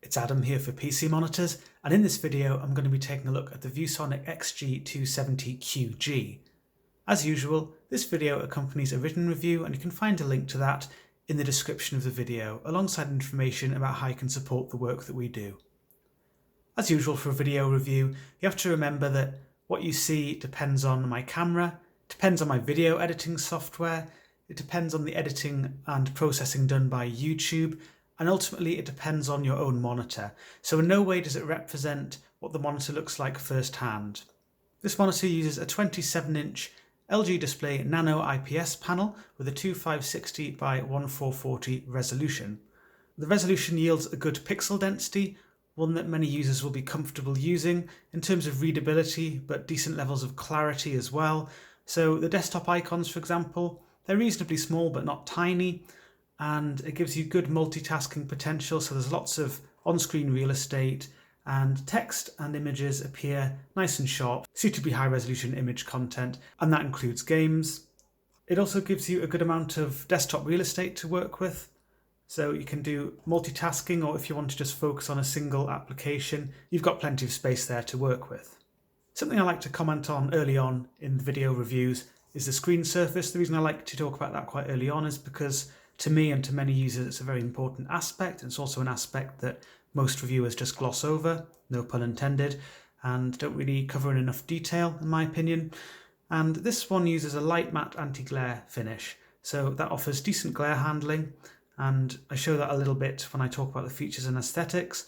It's Adam here for PC Monitors, and in this video I'm going to be taking a look at the ViewSonic XG270QG. As usual, this video accompanies a written review, and you can find a link to that in the description of the video, alongside information about how you can support the work that we do. As usual for a video review, you have to remember that what you see depends on my camera, depends on my video editing software, it depends on the editing and processing done by YouTube, and ultimately it depends on your own monitor. So in no way does it represent what the monitor looks like firsthand. This monitor uses a 27-inch LG Display Nano IPS panel with a 2560 by 1440 resolution. The resolution yields a good pixel density, one that many users will be comfortable using in terms of readability, but decent levels of clarity as well. So the desktop icons, for example, they're reasonably small but not tiny, and it gives you good multitasking potential, so there's lots of on-screen real estate, and text and images appear nice and sharp, suitably high resolution image content, and that includes games. It also gives you a good amount of desktop real estate to work with, so you can do multitasking, or if you want to just focus on a single application, you've got plenty of space there to work with. Something I like to comment on early on in the video reviews is the screen surface. The reason I like to talk about that quite early on is because to me and to many users it's a very important aspect. It's also an aspect that most reviewers just gloss over, no pun intended, and don't really cover in enough detail in my opinion. And this one uses a light matte anti-glare finish, so that offers decent glare handling, and I show that a little bit when I talk about the features and aesthetics.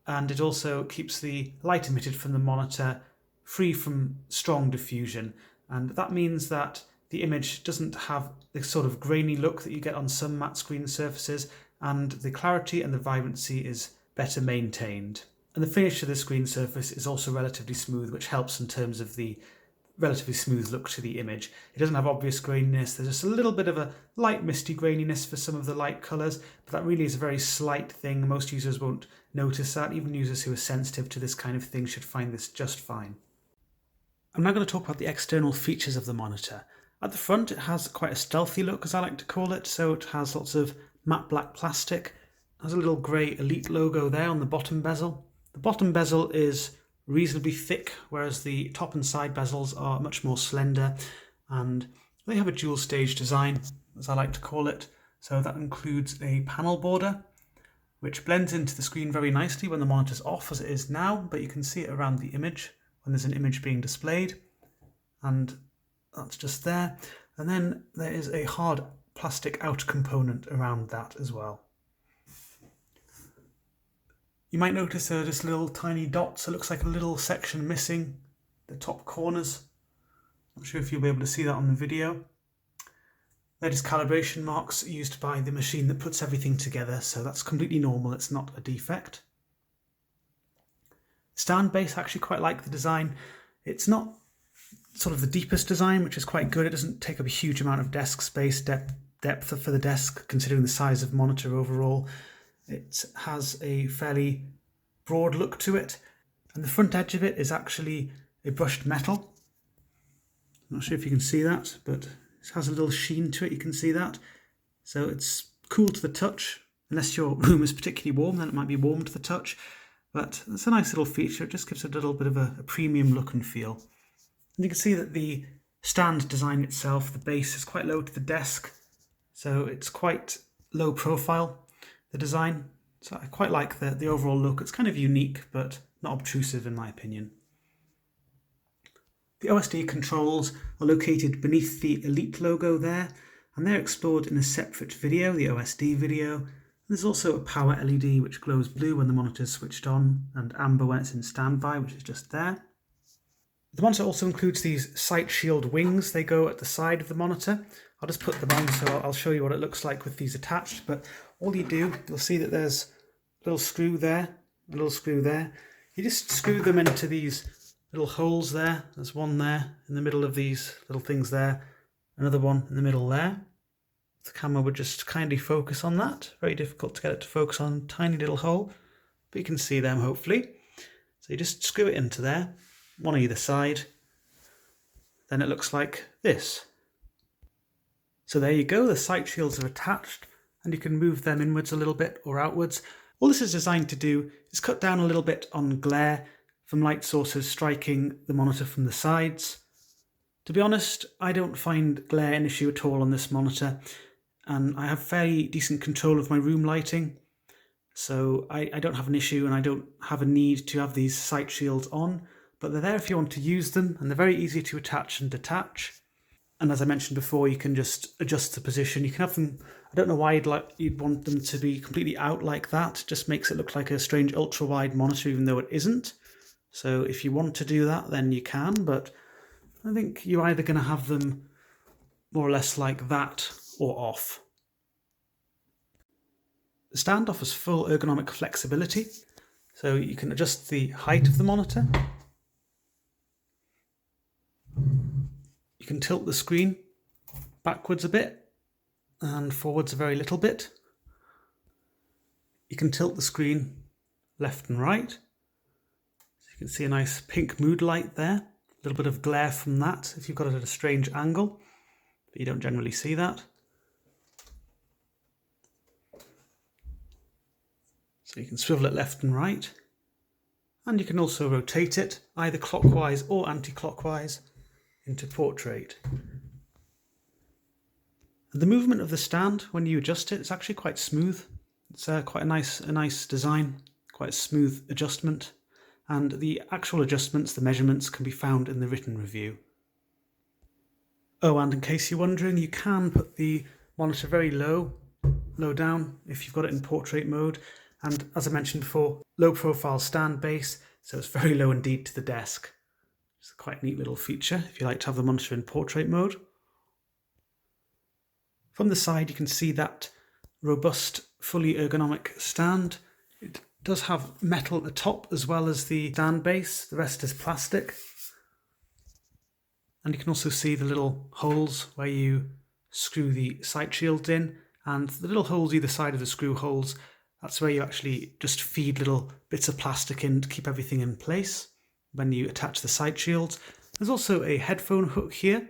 And it also keeps the light emitted from the monitor free from strong diffusion, and that means that the image doesn't have the sort of grainy look that you get on some matte screen surfaces, and the clarity and the vibrancy is better maintained. And the finish of the screen surface is also relatively smooth, which helps in terms of the relatively smooth look to the image. It doesn't have obvious graininess, there's just a little bit of a light misty graininess for some of the light colours, but that really is a very slight thing. Most users won't notice that. Even users who are sensitive to this kind of thing should find this just fine. I'm now going to talk about the external features of the monitor. At the front it has quite a stealthy look, as I like to call it, so it has lots of matte black plastic. It has a little grey Elite logo there on the bottom bezel. The bottom bezel is reasonably thick, whereas the top and side bezels are much more slender, and they have a dual stage design, as I like to call it. So that includes a panel border, which blends into the screen very nicely when the monitor's off, as it is now, but you can see it around the image when there's an image being displayed, and that's just there. And then there is a hard plastic outer component around that as well. You might notice there are just little tiny dots. It looks like a little section missing the top corners. Not sure if you'll be able to see that on the video. They're just calibration marks used by the machine that puts everything together, so that's completely normal, it's not a defect. Stand base, I actually quite like the design. It's not sort of the deepest design, which is quite good. It doesn't take up a huge amount of desk space, depth for the desk, considering the size of monitor overall. It has a fairly broad look to it, and the front edge of it is actually a brushed metal. I'm not sure if you can see that, but it has a little sheen to it, you can see that. So it's cool to the touch. Unless your room is particularly warm, then it might be warm to the touch, but it's a nice little feature. It just gives it a little bit of a premium look and feel. And you can see that the stand design itself, the base is quite low to the desk, so it's quite low profile, the design. So I quite like the overall look. It's kind of unique, but not obtrusive in my opinion. The OSD controls are located beneath the Elite logo there, and they're explored in a separate video, the OSD video. There's also a power LED which glows blue when the monitor is switched on, and amber when it's in standby, which is just there. The monitor also includes these sight shield wings. They go at the side of the monitor. I'll just put them on so I'll show you what it looks like with these attached, but all you do, you'll see that there's a little screw there, a little screw there. You just screw them into these little holes there. There's one there in the middle of these little things there, another one in the middle there. The camera would just kindly focus on that. Very difficult to get it to focus on a tiny little hole, but you can see them hopefully. So you just screw it into there, one either side. Then it looks like this. So there you go, the sight shields are attached, and you can move them inwards a little bit or outwards. All this is designed to do is cut down a little bit on glare from light sources striking the monitor from the sides. To be honest, I don't find glare an issue at all on this monitor, and I have fairly decent control of my room lighting, so I don't have an issue and I don't have a need to have these sight shields on, but they're there if you want to use them, and they're very easy to attach and detach. And as I mentioned before, you can just adjust the position. You can have them, I don't know why you'd want them to be completely out like that. It just makes it look like a strange ultra-wide monitor, even though it isn't. So if you want to do that, then you can, but I think you're either going to have them more or less like that or off. The stand offers full ergonomic flexibility, so you can adjust the height of the monitor. You can tilt the screen backwards a bit and forwards a very little bit. You can tilt the screen left and right. So you can see a nice pink mood light there. A little bit of glare from that if you've got it at a strange angle, but you don't generally see that. So you can swivel it left and right, and you can also rotate it either clockwise or anti-clockwise into portrait. And the movement of the stand, when you adjust it, it's actually quite smooth. It's quite a nice design, quite a smooth adjustment. And the actual adjustments, the measurements, can be found in the written review. Oh, and in case you're wondering, you can put the monitor very low down if you've got it in portrait mode. And as I mentioned before, low profile stand base, so it's very low indeed to the desk. It's quite a neat little feature if you like to have the monitor in portrait mode. From the side you can see that robust, fully ergonomic stand. It does have metal at the top as well as the stand base, the rest is plastic. And you can also see the little holes where you screw the sight shields in, and the little holes either side of the screw holes, that's where you actually just feed little bits of plastic in to keep everything in place when you attach the sight shields. There's also a headphone hook here,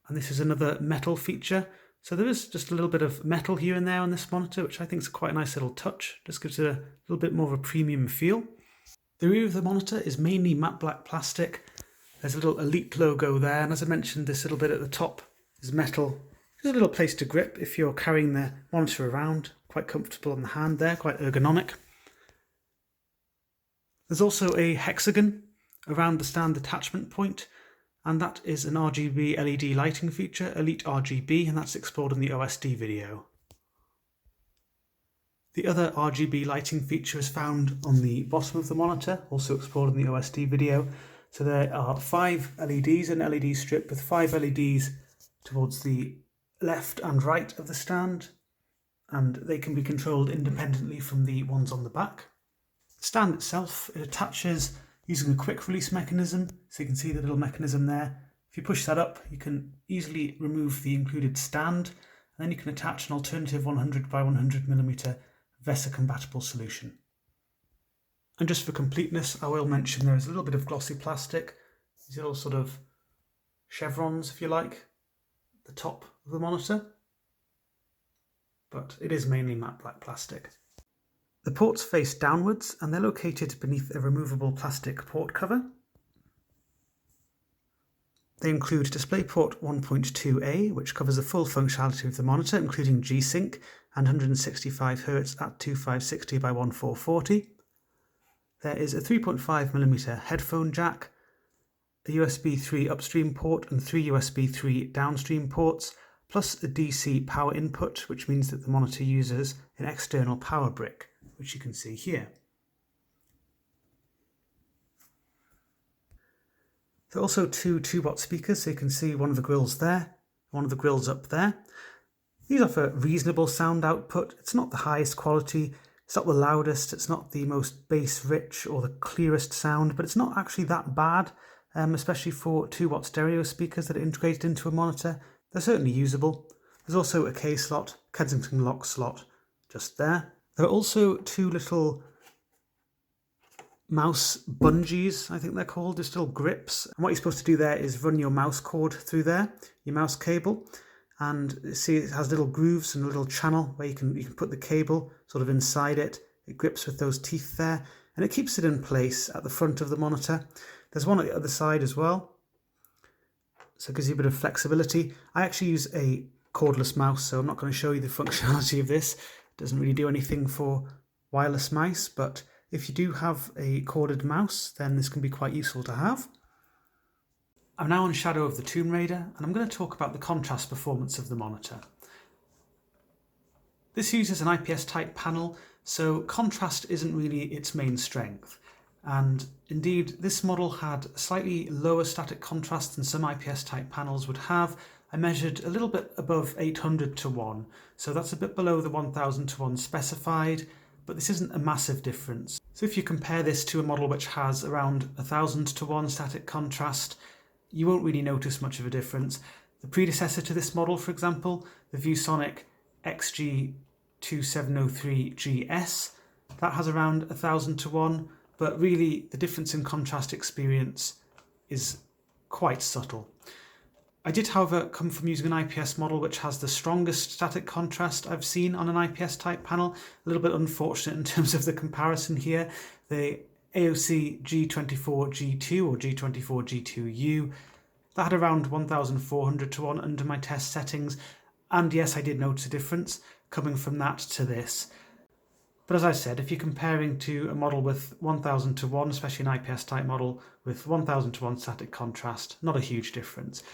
and this is another metal feature. So there is just a little bit of metal here and there on this monitor, which I think is quite a nice little touch. Just gives it a little bit more of a premium feel. The rear of the monitor is mainly matte black plastic. There's a little Elite logo there, and as I mentioned, this little bit at the top is metal. There's a little place to grip if you're carrying the monitor around. Quite comfortable on the hand there, quite ergonomic. There's also a hexagon around the stand attachment point, and that is an RGB LED lighting feature, Elite RGB, and that's explored in the OSD video. The other RGB lighting feature is found on the bottom of the monitor, also explored in the OSD video. So there are 5 LEDs, an LED strip with 5 LEDs towards the left and right of the stand, and they can be controlled independently from the ones on the back. The stand itself, it attaches using a quick release mechanism, so you can see the little mechanism there. If you push that up, you can easily remove the included stand, and then you can attach an alternative 100 by 100mm VESA compatible solution. And just for completeness, I will mention there is a little bit of glossy plastic, these little sort of chevrons, if you like, at the top of the monitor, but it is mainly matte black plastic. The ports face downwards, and they're located beneath a removable plastic port cover. They include DisplayPort 1.2a, which covers the full functionality of the monitor, including G-Sync and 165Hz at 2560 by 1440. There is a 3.5mm headphone jack, a USB 3 upstream port and 3 USB 3 downstream ports, plus a DC power input, which means that the monitor uses an external power brick, which you can see here. There are also 2 2-watt speakers, so you can see one of the grills there, one of the grills up there. These offer reasonable sound output. It's not the highest quality, it's not the loudest, it's not the most bass-rich or the clearest sound, but it's not actually that bad, especially for 2-watt stereo speakers that are integrated into a monitor. They're certainly usable. There's also a K slot, Kensington lock slot, just there. There are also 2 little mouse bungees, I think they're called, just little grips. And what you're supposed to do there is run your mouse cord through there, your mouse cable. and see it has little grooves and a little channel where you can put the cable sort of inside it. It grips with those teeth there, and it keeps it in place at the front of the monitor. There's one at the other side as well, so it gives you a bit of flexibility. I actually use a cordless mouse, so I'm not going to show you the functionality of this. It doesn't really do anything for wireless mice, but if you do have a corded mouse, then this can be quite useful to have. I'm now on Shadow of the Tomb Raider, and I'm going to talk about the contrast performance of the monitor. This uses an IPS type panel, so contrast isn't really its main strength. And indeed, this model had slightly lower static contrast than some IPS type panels would have. I measured a little bit above 800 to 1, so that's a bit below the 1000 to 1 specified, but this isn't a massive difference. So if you compare this to a model which has around 1000 to 1 static contrast, you won't really notice much of a difference. The predecessor to this model, for example, the ViewSonic XG270QG, that has around 1000 to 1, but really the difference in contrast experience is quite subtle. I did, however, come from using an IPS model which has the strongest static contrast I've seen on an IPS type panel. A little bit unfortunate in terms of the comparison here. The AOC G24G2 or G24G2U, that had around 1400 to 1 under my test settings, and yes, I did notice a difference coming from that to this. But as I said, if you're comparing to a model with 1000 to 1, especially an IPS type model with 1000 to 1 static contrast, not a huge difference.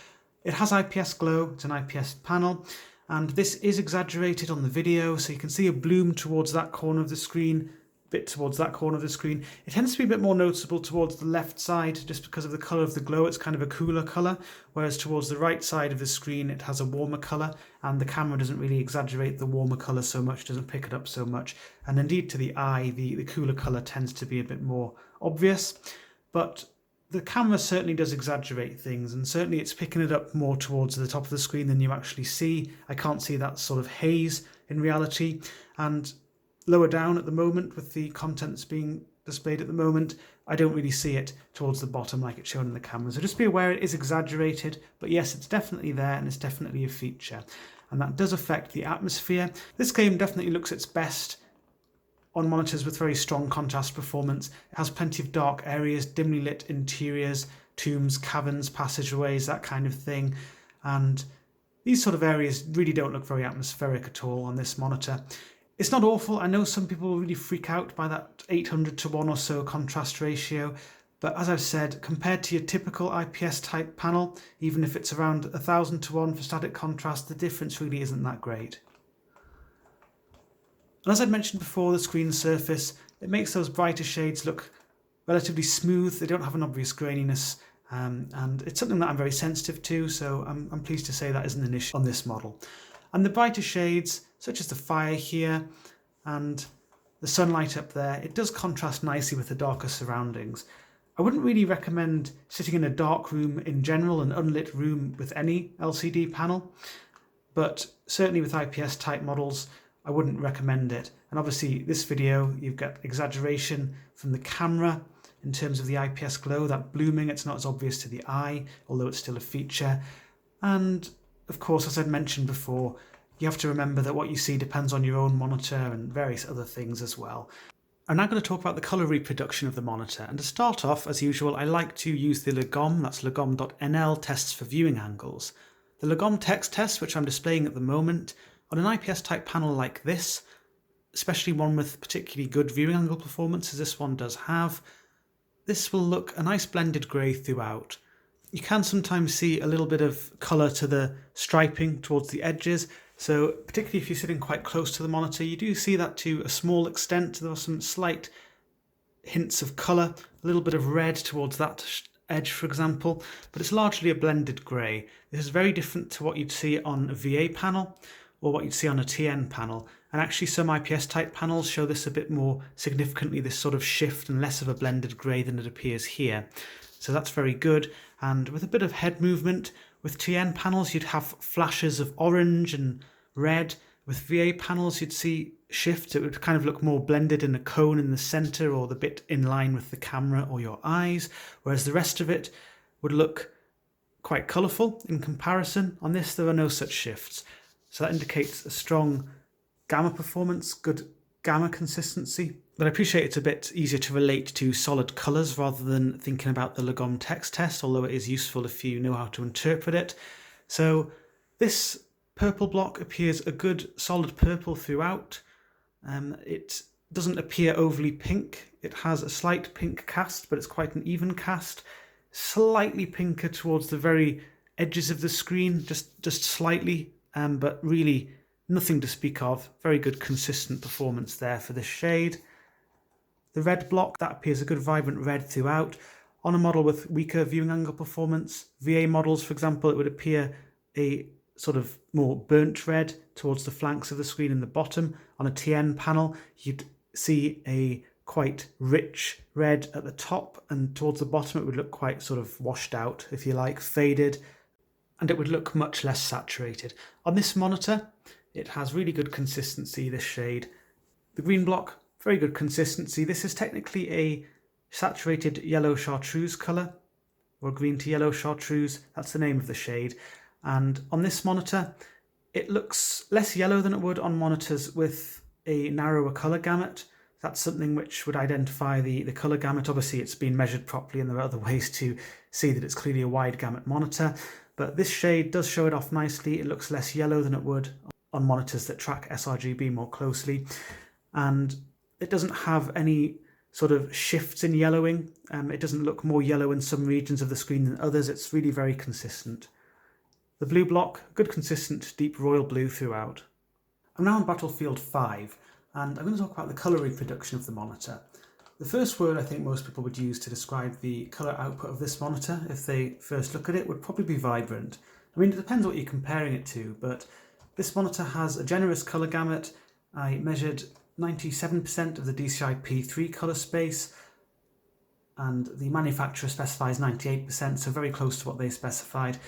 It has IPS glow, it's an IPS panel, and this is exaggerated on the video, so you can see a bloom towards that corner of the screen, a bit towards that corner of the screen. It tends to be a bit more noticeable towards the left side just because of the colour of the glow. It's kind of a cooler colour, whereas towards the right side of the screen it has a warmer colour, and the camera doesn't really exaggerate the warmer colour so much, doesn't pick it up so much, and indeed to the eye the cooler colour tends to be a bit more obvious. But the camera certainly does exaggerate things, and certainly it's picking it up more towards the top of the screen than you actually see. I can't see that sort of haze in reality, and lower down at the moment with the content that's being displayed at the moment, I don't really see it towards the bottom like it's shown in the camera. So just be aware it is exaggerated, but yes, it's definitely there and it's definitely a feature, and that does affect the atmosphere. This game definitely looks its best on monitors with very strong contrast performance. It has plenty of dark areas, dimly lit interiors, tombs, caverns, passageways, that kind of thing. And these sort of areas really don't look very atmospheric at all on this monitor. It's not awful. I know some people will really freak out by that 800 to 1 or so contrast ratio. But as I've said, compared to your typical IPS type panel, even if it's around 1000 to 1 for static contrast, the difference really isn't that great. And as I mentioned before, the screen surface, it makes those brighter shades look relatively smooth. They don't have an obvious graininess, and it's something that I'm very sensitive to, so I'm pleased to say that isn't an issue on this model. And the brighter shades, such as the fire here and the sunlight up there, it does contrast nicely with the darker surroundings. I wouldn't really recommend sitting in a dark room in general, an unlit room with any LCD panel, but certainly with IPS type models, I wouldn't recommend it. And obviously this video, you've got exaggeration from the camera in terms of the IPS glow, that blooming, it's not as obvious to the eye, although it's still a feature. And of course, as I'd mentioned before, you have to remember that what you see depends on your own monitor and various other things as well. I'm now going to talk about the colour reproduction of the monitor, and to start off, as usual, I like to use the Lagom, that's lagom.nl, tests for viewing angles. The Lagom text test, which I'm displaying at the moment, on an IPS type panel like this, especially one with particularly good viewing angle performance as this one does have, this will look a nice blended grey throughout. You can sometimes see a little bit of colour to the striping towards the edges, so particularly if you're sitting quite close to the monitor, you do see that to a small extent. There are some slight hints of colour, a little bit of red towards that edge, for example, but it's largely a blended grey. This is very different to what you'd see on a VA panel or what you'd see on a TN panel, and actually some IPS type panels show this a bit more significantly, this sort of shift and less of a blended grey than it appears here. So that's very good, and with a bit of head movement, with TN panels you'd have flashes of orange and red. With VA panels you'd see shifts, it would kind of look more blended in a cone in the centre or the bit in line with the camera or your eyes, whereas the rest of it would look quite colourful in comparison. On this there are no such shifts, so that indicates a strong gamma performance, good gamma consistency. But I appreciate it's a bit easier to relate to solid colours rather than thinking about the Lagom text test, although it is useful if you know how to interpret it. So this purple block appears a good solid purple throughout. It doesn't appear overly pink. It has a slight pink cast, but it's quite an even cast. Slightly pinker towards the very edges of the screen, just slightly, but really nothing to speak of. Very good consistent performance there for this shade. The red block, that appears a good vibrant red throughout. On a model with weaker viewing angle performance, VA models for example, it would appear a sort of more burnt red towards the flanks of the screen in the bottom. On a TN panel you'd see a quite rich red at the top, and towards the bottom it would look quite sort of washed out, if you like, faded, and it would look much less saturated. On this monitor it has really good consistency, this shade. The green block, very good consistency. This is technically a saturated yellow chartreuse colour, or green to yellow chartreuse, that's the name of the shade. And on this monitor it looks less yellow than it would on monitors with a narrower colour gamut. That's something which would identify the colour gamut. Obviously it's been measured properly and there are other ways to see that it's clearly a wide gamut monitor, but this shade does show it off nicely. It looks less yellow than it would on monitors that track sRGB more closely, and it doesn't have any sort of shifts in yellowing. It doesn't look more yellow in some regions of the screen than others. It's really very consistent. The blue block, good consistent deep royal blue throughout. I'm now on Battlefield 5, and I'm going to talk about the colour reproduction of the monitor. The first word I think most people would use to describe the colour output of this monitor, if they first look at it, would probably be vibrant. I mean, it depends what you're comparing it to, but this monitor has a generous colour gamut. I measured 97% of the DCI-P3 colour space, and the manufacturer specifies 98%, so very close to what they specified.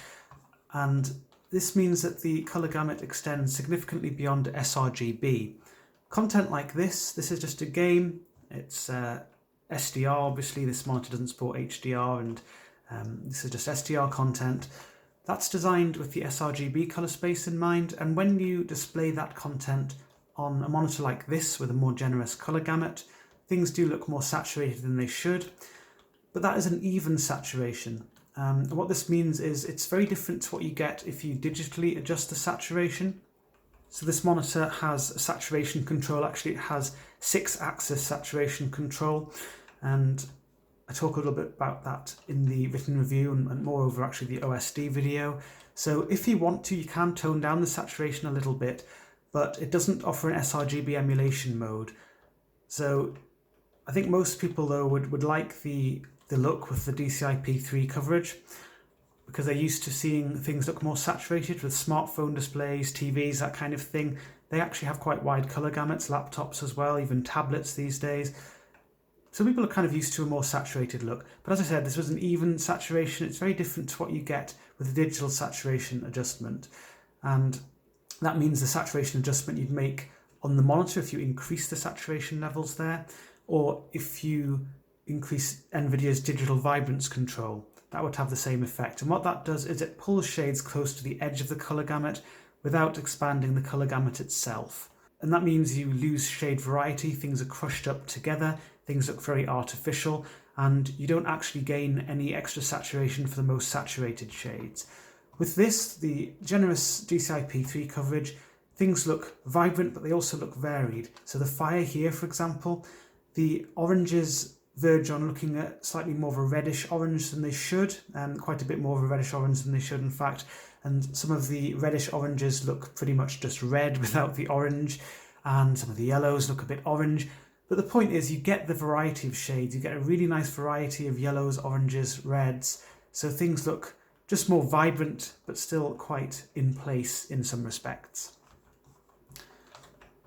And this means that the colour gamut extends significantly beyond sRGB. Content like this is just a game. It's SDR, obviously this monitor doesn't support HDR, and this is just SDR content. That's designed with the sRGB colour space in mind, and when you display that content on a monitor like this with a more generous colour gamut, things do look more saturated than they should, but that is an even saturation. What this means is it's very different to what you get if you digitally adjust the saturation. So this monitor has saturation control. Actually, it has 6-axis saturation control, and I talk a little bit about that in the written review and moreover actually the OSD video. So if you want to, you can tone down the saturation a little bit, but it doesn't offer an sRGB emulation mode. So I think most people though would like the look with the DCI-P3 coverage, because they're used to seeing things look more saturated with smartphone displays, TVs, that kind of thing. They actually have quite wide colour gamuts, laptops as well, even tablets these days. So people are kind of used to a more saturated look. But as I said, this was an even saturation. It's very different to what you get with a digital saturation adjustment. And that means the saturation adjustment you'd make on the monitor if you increase the saturation levels there, or if you increase NVIDIA's digital vibrance control, that would have the same effect. And what that does is it pulls shades close to the edge of the colour gamut without expanding the colour gamut itself. And that means you lose shade variety, things are crushed up together, things look very artificial, and you don't actually gain any extra saturation for the most saturated shades. With this, the generous DCI-P3 coverage, things look vibrant, but they also look varied. So the fire here, for example, the oranges verge on looking at slightly more of a reddish orange than they should, quite a bit more of a reddish orange than they should in fact, and some of the reddish oranges look pretty much just red without the orange, and some of the yellows look a bit orange. But the point is you get the variety of shades, you get a really nice variety of yellows, oranges, reds, so things look just more vibrant but still quite in place in some respects.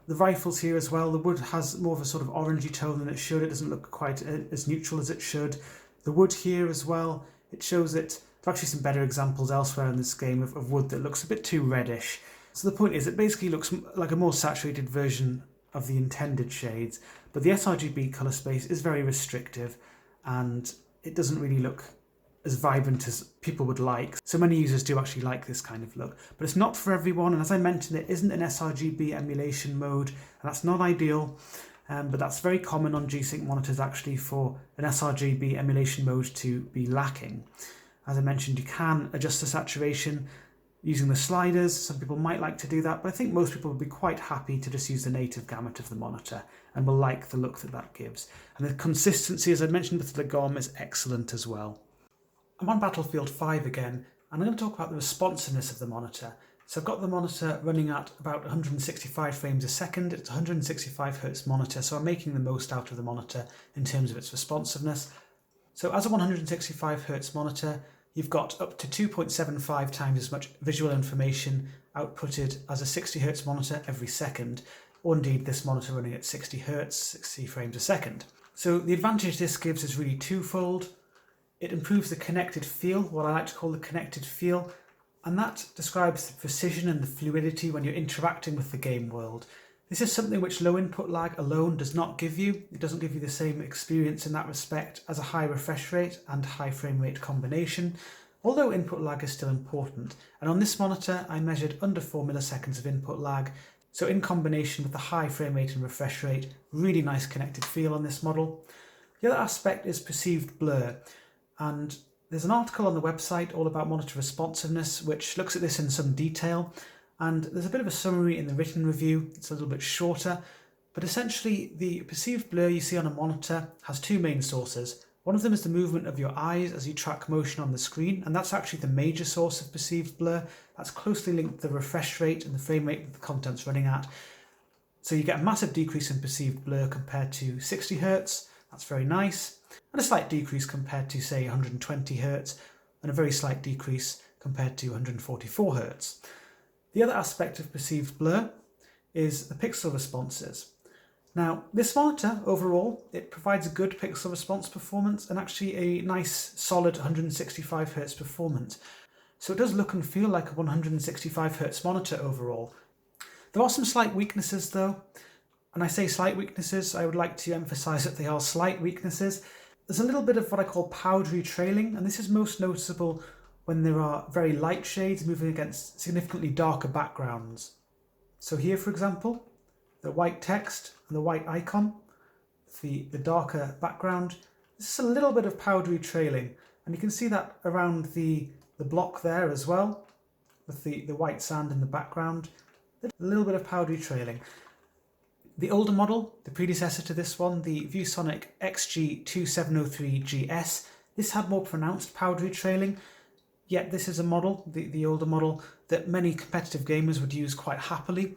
The rifles here as well, the wood has more of a sort of orangey tone than it should. It doesn't look quite as neutral as it should. The wood here as well, it shows it. There are actually some better examples elsewhere in this game of wood that looks a bit too reddish. So the point is it basically looks like a more saturated version of the intended shades, but the sRGB colour space is very restrictive and it doesn't really look as vibrant as people would like. So many users do actually like this kind of look, but it's not for everyone. And as I mentioned, it isn't an sRGB emulation mode, and that's not ideal. But that's very common on G-Sync monitors actually, for an sRGB emulation mode to be lacking. As I mentioned, you can adjust the saturation using the sliders. Some people might like to do that, but I think most people will be quite happy to just use the native gamut of the monitor and will like the look that that gives. And the consistency, as I mentioned with the GOM, is excellent as well. I'm on Battlefield 5 again, and I'm going to talk about the responsiveness of the monitor. So I've got the monitor running at about 165 frames a second. It's a 165 Hz monitor, so I'm making the most out of the monitor in terms of its responsiveness. So as a 165 Hz monitor, you've got up to 2.75 times as much visual information outputted as a 60 Hz monitor every second, or indeed this monitor running at 60 Hz, 60 frames a second. So the advantage this gives is really twofold. It improves the connected feel, what I like to call the connected feel, and that describes the precision and the fluidity when you're interacting with the game world. This is something which low input lag alone does not give you. It doesn't give you the same experience in that respect as a high refresh rate and high frame rate combination, although input lag is still important. And on this monitor, I measured under 4 milliseconds of input lag. So in combination with the high frame rate and refresh rate, really nice connected feel on this model. The other aspect is perceived blur. And there's an article on the website all about monitor responsiveness, which looks at this in some detail. And there's a bit of a summary in the written review. It's a little bit shorter, but essentially the perceived blur you see on a monitor has two main sources. One of them is the movement of your eyes as you track motion on the screen, and that's actually the major source of perceived blur. That's closely linked to the refresh rate and the frame rate that the content's running at. So you get a massive decrease in perceived blur compared to 60 Hz. That's very nice. And a slight decrease compared to, say, 120 Hz, and a very slight decrease compared to 144 Hz. The other aspect of perceived blur is the pixel responses. Now, this monitor, overall, it provides a good pixel response performance and actually a nice, solid 165 Hz performance. So it does look and feel like a 165 Hz monitor overall. There are some slight weaknesses though. And I say slight weaknesses, I would like to emphasize that they are slight weaknesses. There's a little bit of what I call powdery trailing, and this is most noticeable when there are very light shades moving against significantly darker backgrounds. So here, for example, the white text and the white icon, the darker background, this is a little bit of powdery trailing, and you can see that around the block there as well, with the white sand in the background, a little bit of powdery trailing. The older model, the predecessor to this one, the ViewSonic XG270QG, this had more pronounced powdery trailing, yet this is a model, the older model, that many competitive gamers would use quite happily.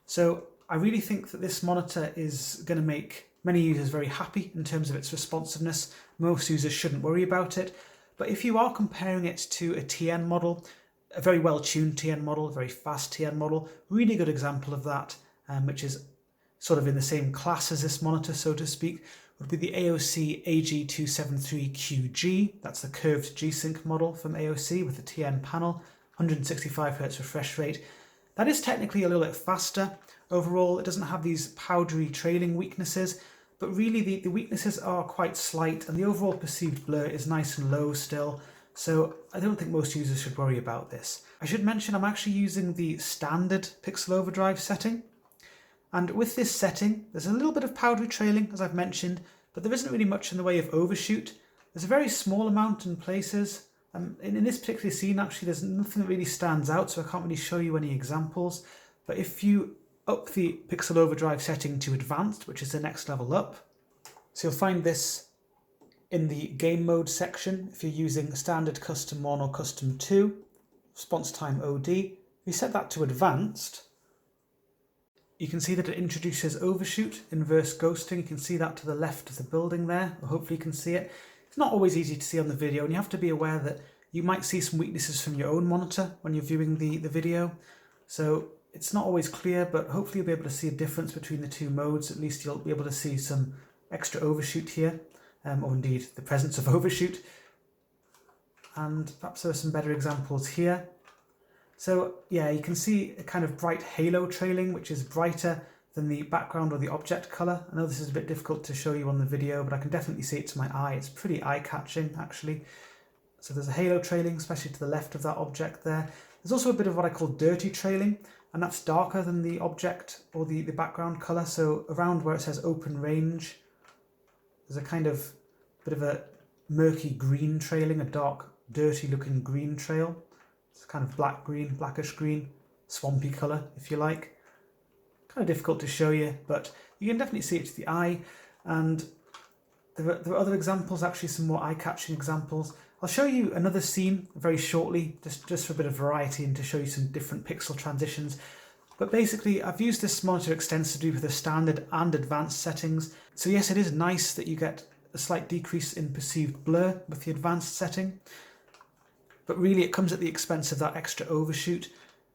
So I really think that this monitor is going to make many users very happy in terms of its responsiveness. Most users shouldn't worry about it, but if you are comparing it to a TN model, a very well-tuned TN model, a very fast TN model, really good example of that, which is sort of in the same class as this monitor, so to speak, would be the AOC AG270QG. That's the curved G-Sync model from AOC with the TN panel, 165 Hz refresh rate. That is technically a little bit faster. Overall, it doesn't have these powdery trailing weaknesses, but really the weaknesses are quite slight, and the overall perceived blur is nice and low still. So I don't think most users should worry about this. I should mention I'm actually using the standard pixel overdrive setting. And with this setting, there's a little bit of powdery trailing, as I've mentioned, but there isn't really much in the way of overshoot. There's a very small amount in places. In this particular scene, actually, there's nothing that really stands out, so I can't really show you any examples. But if you up the pixel overdrive setting to advanced, which is the next level up, so you'll find this in the game mode section. If you're using standard, custom 1 or custom 2, response time OD, if you set that to advanced, you can see that it introduces overshoot, inverse ghosting. You can see that to the left of the building there, or hopefully you can see it. It's not always easy to see on the video, and you have to be aware that you might see some weaknesses from your own monitor when you're viewing the video. So it's not always clear, but hopefully you'll be able to see a difference between the two modes. At least you'll be able to see some extra overshoot here, or indeed the presence of overshoot. And perhaps there are some better examples here. So yeah, you can see a kind of bright halo trailing, which is brighter than the background or the object color. I know this is a bit difficult to show you on the video, but I can definitely see it to my eye. It's pretty eye-catching, actually. So there's a halo trailing, especially to the left of that object there. There's also a bit of what I call dirty trailing, and that's darker than the object or the background colour. So around where it says open range, there's a kind of bit of a murky green trailing, a dark, dirty looking green trail. It's kind of black green, blackish green, swampy colour if you like. Kind of difficult to show you, but you can definitely see it to the eye. And there are other examples, actually some more eye-catching examples. I'll show you another scene very shortly, just for a bit of variety and to show you some different pixel transitions. But basically, I've used this monitor extensively with the standard and advanced settings. So yes, it is nice that you get a slight decrease in perceived blur with the advanced setting, but really it comes at the expense of that extra overshoot.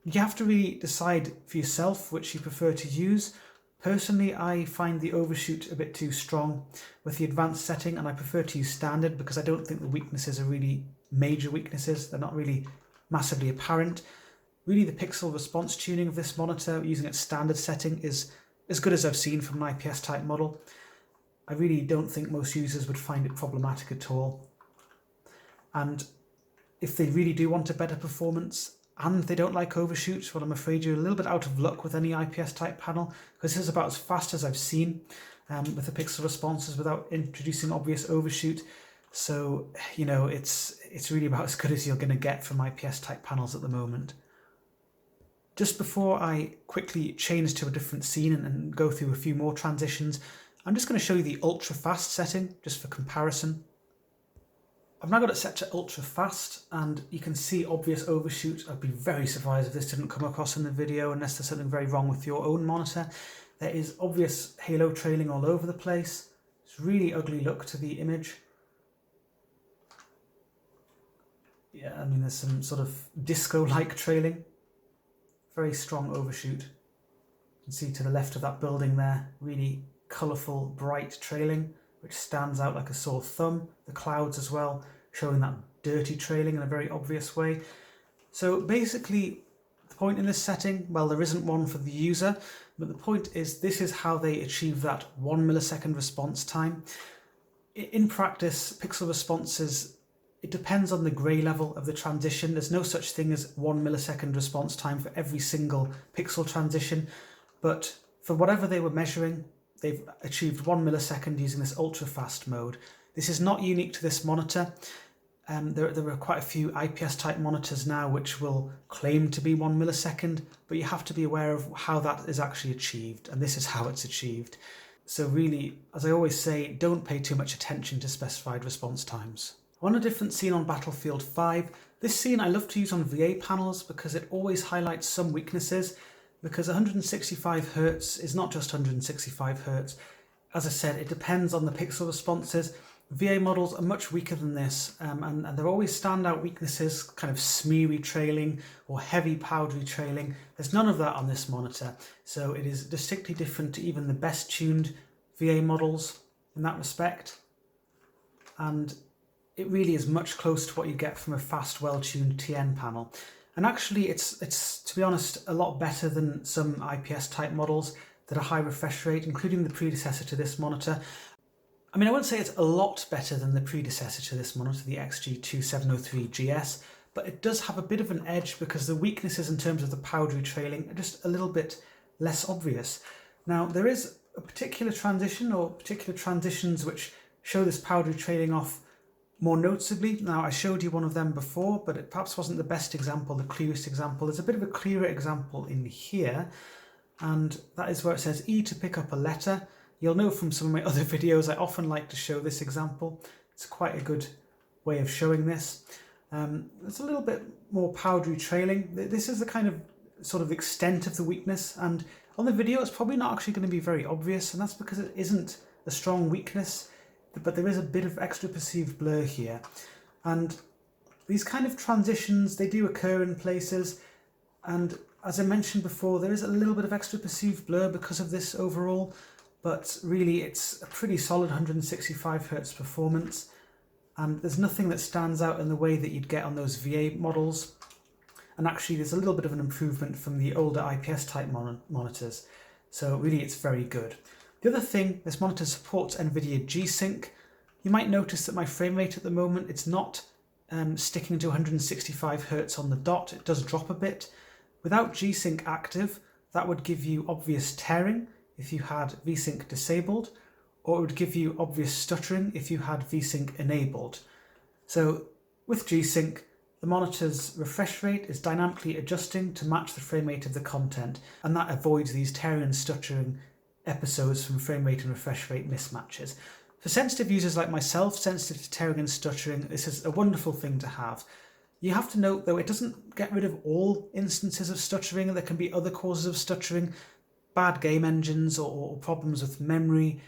You have to really decide for yourself which you prefer to use. Personally, I find the overshoot a bit too strong with the advanced setting, and I prefer to use standard because I don't think the weaknesses are really major weaknesses. They're not really massively apparent. Really, the pixel response tuning of this monitor using its standard setting is as good as I've seen from an IPS type model. I really don't think most users would find it problematic at all. And if they really do want a better performance and they don't like overshoot, well, I'm afraid you're a little bit out of luck with any IPS type panel, because this is about as fast as I've seen with the pixel responses without introducing obvious overshoot. So, you know, it's really about as good as you're going to get from IPS type panels at the moment. Just before I quickly change to a different scene and go through a few more transitions, I'm just going to show you the ultra fast setting just for comparison. I've now got it set to ultra fast, and you can see obvious overshoot. I'd be very surprised if this didn't come across in the video, unless there's something very wrong with your own monitor. There is obvious halo trailing all over the place. It's a really ugly look to the image. Yeah, I mean, there's some sort of disco-like trailing. Very strong overshoot. You can see to the left of that building there, really colourful, bright trailing, which stands out like a sore thumb. The clouds as well, showing that dirty trailing in a very obvious way. So basically, the point in this setting, well, there isn't one for the user, but the point is this is how they achieve that 1 millisecond response time. In practice, pixel responses, it depends on the grey level of the transition. There's no such thing as 1 millisecond response time for every single pixel transition, but for whatever they were measuring, they've achieved 1 millisecond using this ultra fast mode. This is not unique to this monitor. There are quite a few IPS type monitors now which will claim to be 1 millisecond, but you have to be aware of how that is actually achieved, and this is how it's achieved. So really, as I always say, don't pay too much attention to specified response times. On a different scene on Battlefield 5, this scene I love to use on VA panels because it always highlights some weaknesses, because 165 Hz is not just 165 Hz. As I said, it depends on the pixel responses. VA models are much weaker than this, and there are always standout weaknesses, kind of smeary trailing or heavy powdery trailing. There's none of that on this monitor, so it is distinctly different to even the best tuned VA models in that respect. And it really is much closer to what you get from a fast, well-tuned TN panel. And actually, it's to be honest, a lot better than some IPS type models that are high refresh rate, including the predecessor to this monitor. I mean, I wouldn't say it's a lot better than the predecessor to this monitor, the XG270QG, but it does have a bit of an edge because the weaknesses in terms of the powdery trailing are just a little bit less obvious. Now, there is a particular transition or particular transitions which show this powdery trailing off more noticeably. Now, I showed you one of them before, but it perhaps wasn't the best example, the clearest example. There's a bit of a clearer example in here, and that is where it says E to pick up a letter. You'll know from some of my other videos, I often like to show this example. It's quite a good way of showing this. It's a little bit more powdery trailing. This is the kind of sort of extent of the weakness, and on the video it's probably not actually going to be very obvious, and that's because it isn't a strong weakness, but there is a bit of extra perceived blur here. And these kind of transitions, they do occur in places, and as I mentioned before, there is a little bit of extra perceived blur because of this overall, but really it's a pretty solid 165 Hz performance, and there's nothing that stands out in the way that you'd get on those VA models. And actually there's a little bit of an improvement from the older IPS type monitors, so really it's very good. The other thing, this monitor supports NVIDIA G-Sync. You might notice that my frame rate at the moment, it's not sticking to 165 Hz on the dot, it does drop a bit. Without G-Sync active, that would give you obvious tearing if you had VSync disabled, or it would give you obvious stuttering if you had VSync enabled. So with G-Sync, the monitor's refresh rate is dynamically adjusting to match the frame rate of the content, and that avoids these tearing and stuttering episodes from frame rate and refresh rate mismatches. For sensitive users like myself, sensitive to tearing and stuttering, this is a wonderful thing to have. You have to note though, it doesn't get rid of all instances of stuttering. There can be other causes of stuttering, bad game engines or problems with memory,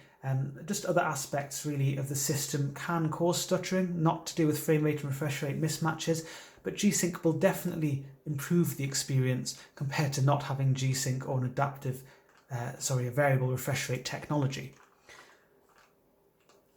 just other aspects really of the system can cause stuttering, not to do with frame rate and refresh rate mismatches, but G-Sync will definitely improve the experience compared to not having G-Sync or an a variable refresh rate technology.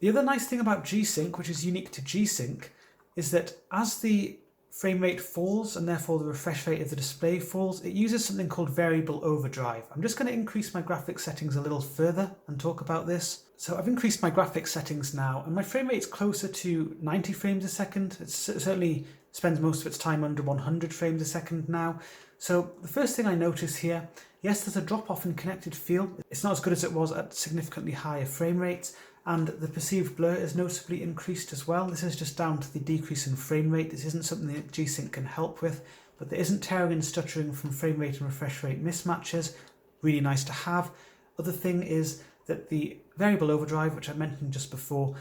The other nice thing about G-Sync, which is unique to G-Sync, is that as the frame rate falls and therefore the refresh rate of the display falls, it uses something called variable overdrive. I'm just going to increase my graphics settings a little further and talk about this. So I've increased my graphics settings now and my frame rate is closer to 90 frames a second. It certainly spends most of its time under 100 frames a second now. So the first thing I notice here, yes, there's a drop off in connected feel. It's not as good as it was at significantly higher frame rates, and the perceived blur is noticeably increased as well. This is just down to the decrease in frame rate. This isn't something that G-Sync can help with, but there isn't tearing and stuttering from frame rate and refresh rate mismatches. Really nice to have. Other thing is that the variable overdrive, which I mentioned just before,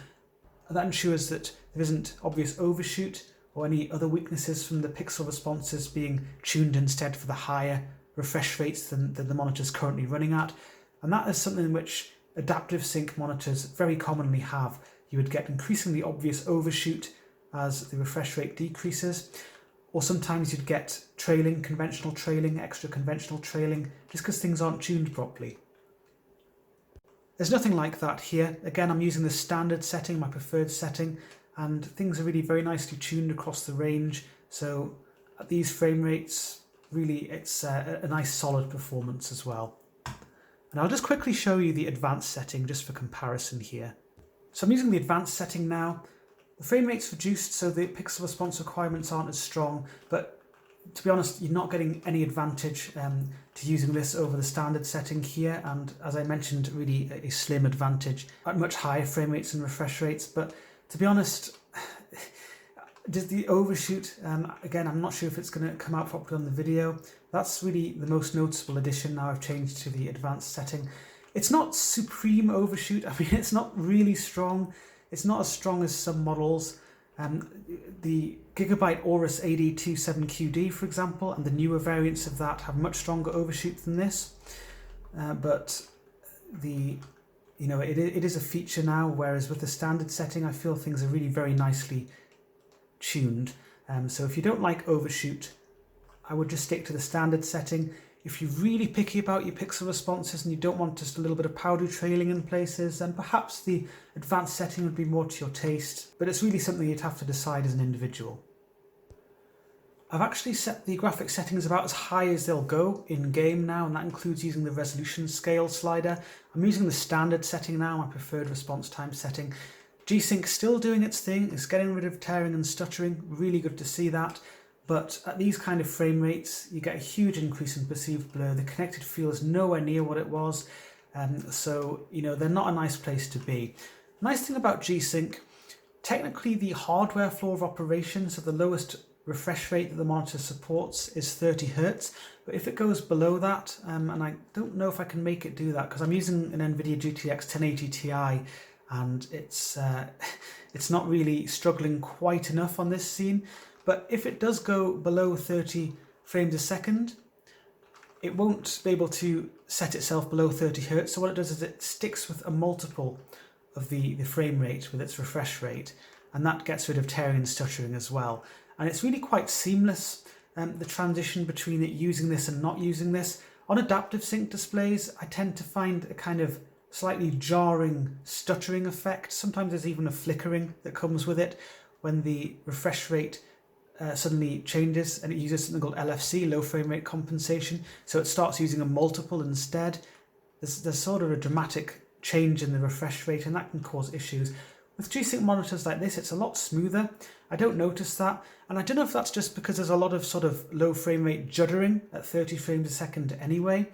that ensures that there isn't obvious overshoot or any other weaknesses from the pixel responses being tuned instead for the higher refresh rates than the monitor is currently running at. And that is something which adaptive sync monitors very commonly have. You would get increasingly obvious overshoot as the refresh rate decreases, or sometimes you'd get trailing, conventional trailing, extra conventional trailing, just because things aren't tuned properly. There's nothing like that here. Again, I'm using the standard setting, my preferred setting, and things are really very nicely tuned across the range. So at these frame rates, really it's a nice solid performance as well. And I'll just quickly show you the advanced setting just for comparison here. So I'm using the advanced setting now. The frame rate's reduced so the pixel response requirements aren't as strong, but to be honest, you're not getting any advantage to using this over the standard setting here, and as I mentioned, really a slim advantage at much higher frame rates and refresh rates. But to be honest, does the overshoot, again, I'm not sure if it's going to come out properly on the video. That's really the most noticeable addition now I've changed to the advanced setting. It's not supreme overshoot. I mean, it's not really strong. It's not as strong as some models. The Gigabyte Aorus AD27QD, for example, and the newer variants of that have much stronger overshoot than this. But it is a feature now, whereas with the standard setting, I feel things are really very nicely tuned. So if you don't like overshoot, I would just stick to the standard setting. If you're really picky about your pixel responses and you don't want just a little bit of powder trailing in places, then perhaps the advanced setting would be more to your taste, but it's really something you'd have to decide as an individual. I've actually set the graphics settings about as high as they'll go in game now, and that includes using the resolution scale slider. I'm using the standard setting now, my preferred response time setting. G-Sync still doing its thing, it's getting rid of tearing and stuttering, really good to see that. But at these kind of frame rates, you get a huge increase in perceived blur. The connected feel is nowhere near what it was. So, they're not a nice place to be. Nice thing about G-Sync, technically the hardware floor of operation, so the lowest refresh rate that the monitor supports is 30 Hz. But if it goes below that, and I don't know if I can make it do that because I'm using an NVIDIA GTX 1080 Ti, and it's not really struggling quite enough on this scene. But if it does go below 30 frames a second, it won't be able to set itself below 30 Hz. So what it does is it sticks with a multiple of the frame rate with its refresh rate, and that gets rid of tearing and stuttering as well. And it's really quite seamless, the transition between it using this and not using this. On adaptive sync displays, I tend to find a kind of slightly jarring stuttering effect. Sometimes there's even a flickering that comes with it when the refresh rate suddenly changes, and it uses something called LFC, low frame rate compensation, so it starts using a multiple instead. There's sort of a dramatic change in the refresh rate, and that can cause issues. With G-Sync monitors like this, it's a lot smoother. I don't notice that, and I don't know if that's just because there's a lot of sort of low frame rate juddering at 30 frames a second anyway,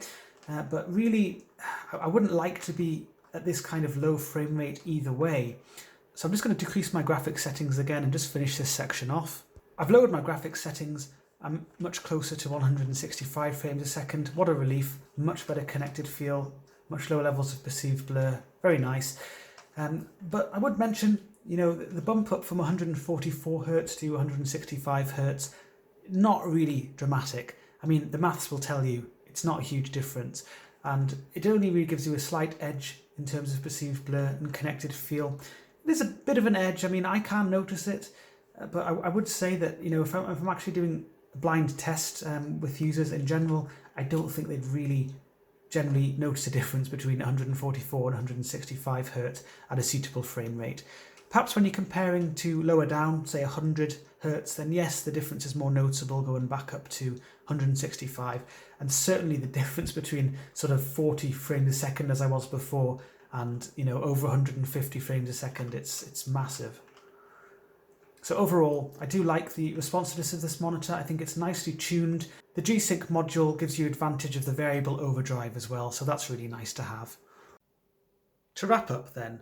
but really I wouldn't like to be at this kind of low frame rate either way. So I'm just going to decrease my graphics settings again and just finish this section off. I've lowered my graphics settings. I'm much closer to 165 frames a second. What a relief. Much better connected feel, much lower levels of perceived blur. Very nice. But I would mention, you know, the bump up from 144 Hz to 165 Hz, not really dramatic. I mean, the maths will tell you it's not a huge difference, and it only really gives you a slight edge in terms of perceived blur and connected feel. There's a bit of an edge. I mean, I can notice it, but I would say that, you know, if I'm actually doing a blind test with users in general, I don't think they'd really generally notice a difference between 144 and 165 Hz at a suitable frame rate. Perhaps when you're comparing to lower down, say 100 Hz, then yes, the difference is more noticeable going back up to 165, and certainly the difference between sort of 40 frames a second as I was before and, you know, over 150 frames a second, it's massive. So overall, I do like the responsiveness of this monitor. I think it's nicely tuned. The G-Sync module gives you advantage of the variable overdrive as well, so that's really nice to have. To wrap up then,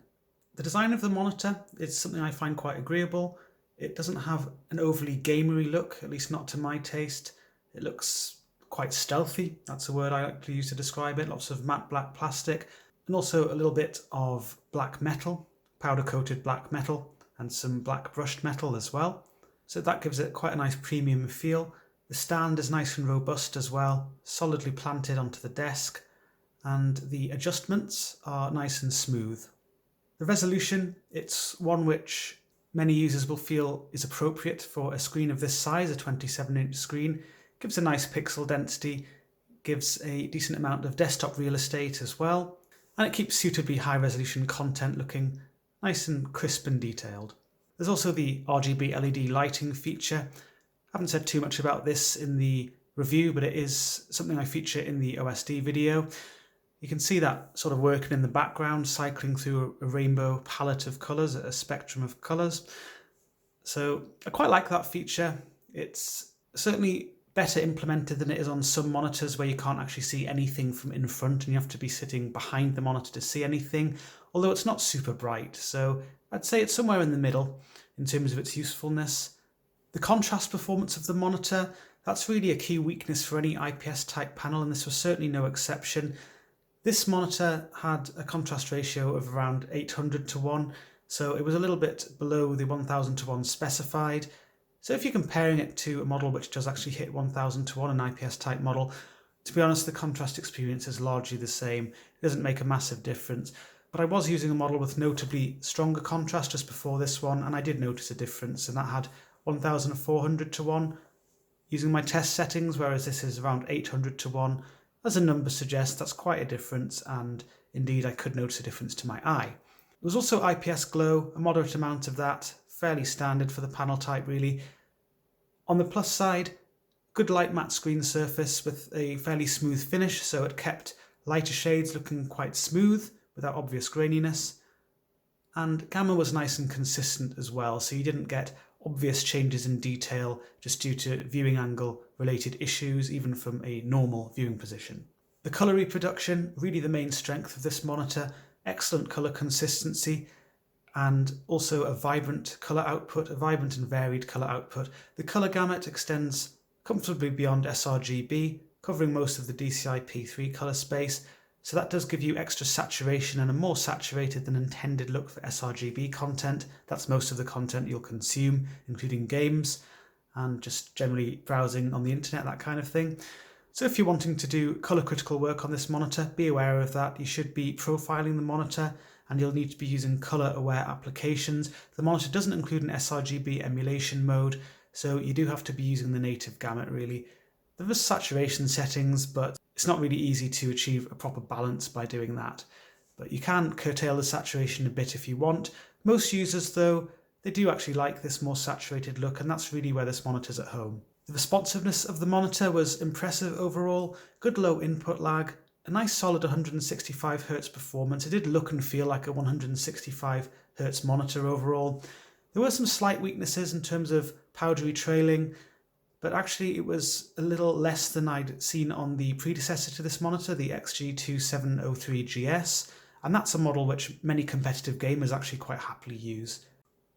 the design of the monitor is something I find quite agreeable. It doesn't have an overly gamery look, at least not to my taste. It looks quite stealthy, that's a word I like to use to describe it. Lots of matte black plastic, and also a little bit of black metal, powder-coated black metal, and some black brushed metal as well. So that gives it quite a nice premium feel. The stand is nice and robust as well, solidly planted onto the desk, and the adjustments are nice and smooth. The resolution, it's one which many users will feel is appropriate for a screen of this size, a 27-inch screen. Gives a nice pixel density, gives a decent amount of desktop real estate as well, and it keeps suitably high resolution content looking nice and crisp and detailed. There's also the RGB LED lighting feature. I haven't said too much about this in the review, but it is something I feature in the OSD video. You can see that sort of working in the background, cycling through a rainbow palette of colours, a spectrum of colours. So I quite like that feature. It's certainly better implemented than it is on some monitors where you can't actually see anything from in front and you have to be sitting behind the monitor to see anything, although it's not super bright. So I'd say it's somewhere in the middle in terms of its usefulness. The contrast performance of the monitor, that's really a key weakness for any IPS type panel, and this was certainly no exception. This monitor had a contrast ratio of around 800:1, so it was a little bit below the 1000:1 specified. So if you're comparing it to a model which does actually hit 1000:1, an IPS type model, to be honest, the contrast experience is largely the same. It doesn't make a massive difference. But I was using a model with notably stronger contrast just before this one, and I did notice a difference, and that had 1400:1 using my test settings, whereas this is around 800:1. As the number suggests, that's quite a difference, and indeed I could notice a difference to my eye. There was also IPS glow, a moderate amount of that, fairly standard for the panel type really. On the plus side, good light matte screen surface with a fairly smooth finish, so it kept lighter shades looking quite smooth without obvious graininess. And gamma was nice and consistent as well, so you didn't get obvious changes in detail just due to viewing angle related issues, even from a normal viewing position. The colour reproduction, really the main strength of this monitor, excellent colour consistency, and also a vibrant colour output, a vibrant and varied colour output. The colour gamut extends comfortably beyond sRGB, covering most of the DCI-P3 colour space, so that does give you extra saturation and a more saturated than intended look for sRGB content. That's most of the content you'll consume, including games and just generally browsing on the internet, that kind of thing. So if you're wanting to do colour critical work on this monitor, be aware of that. You should be profiling the monitor and you'll need to be using colour aware applications. The monitor doesn't include an sRGB emulation mode, so you do have to be using the native gamut really. There are saturation settings, but it's not really easy to achieve a proper balance by doing that. But you can curtail the saturation a bit if you want. Most users though, they do actually like this more saturated look, and that's really where this monitor's at home. The responsiveness of the monitor was impressive overall, good low input lag, a nice solid 165 Hz performance. It did look and feel like a 165 Hz monitor overall. There were some slight weaknesses in terms of powdery trailing, but actually it was a little less than I'd seen on the predecessor to this monitor, the XG270QG, and that's a model which many competitive gamers actually quite happily use.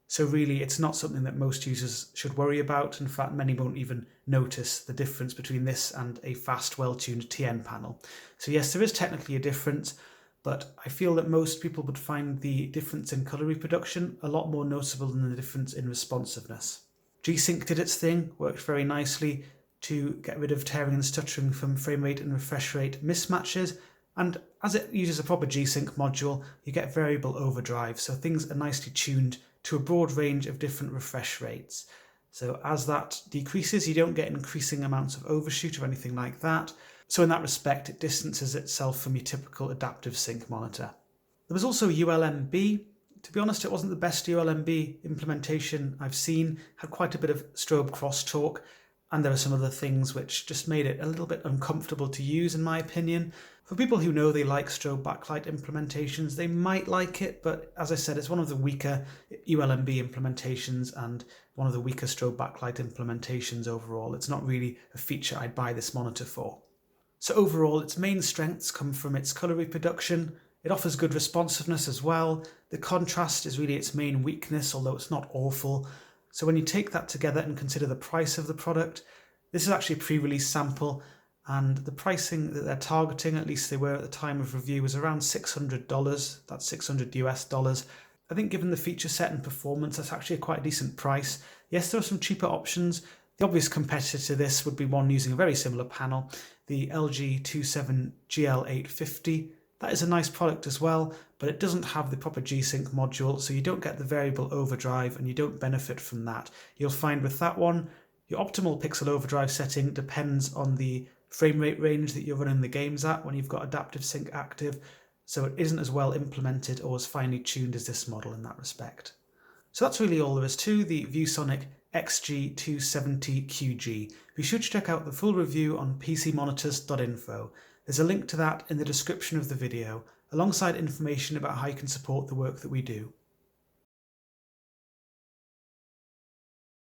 So really it's not something that most users should worry about. In fact, many won't even notice the difference between this and a fast, well-tuned TN panel. So yes, there is technically a difference, but I feel that most people would find the difference in colour reproduction a lot more noticeable than the difference in responsiveness. G-Sync did its thing, worked very nicely to get rid of tearing and stuttering from frame rate and refresh rate mismatches, and as it uses a proper G-Sync module, you get variable overdrive, so things are nicely tuned to a broad range of different refresh rates. So as that decreases, you don't get increasing amounts of overshoot or anything like that. So in that respect, it distances itself from your typical adaptive sync monitor. There was also ULMB. To be honest, it wasn't the best ULMB implementation I've seen. Had quite a bit of strobe crosstalk, and there are some other things which just made it a little bit uncomfortable to use in my opinion. For people who know they like strobe backlight implementations, they might like it, but as I said, it's one of the weaker ULMB implementations and one of the weaker strobe backlight implementations overall. It's not really a feature I'd buy this monitor for. So overall, its main strengths come from its colour reproduction. It offers good responsiveness as well. The contrast is really its main weakness, although it's not awful. So when you take that together and consider the price of the product, this is actually a pre-release sample, and the pricing that they're targeting, at least they were at the time of review, was around $600. That's $600 US. I think given the feature set and performance, that's actually quite a decent price. Yes, there are some cheaper options. The obvious competitor to this would be one using a very similar panel, the LG 27GL850. That is a nice product as well, but it doesn't have the proper G-Sync module, so you don't get the variable overdrive and you don't benefit from that. You'll find with that one, your optimal pixel overdrive setting depends on the frame rate range that you're running the games at when you've got adaptive sync active, so it isn't as well implemented or as finely tuned as this model in that respect. So that's really all there is to the ViewSonic XG270QG. Be sure to check out the full review on pcmonitors.info. There's a link to that in the description of the video, alongside information about how you can support the work that we do.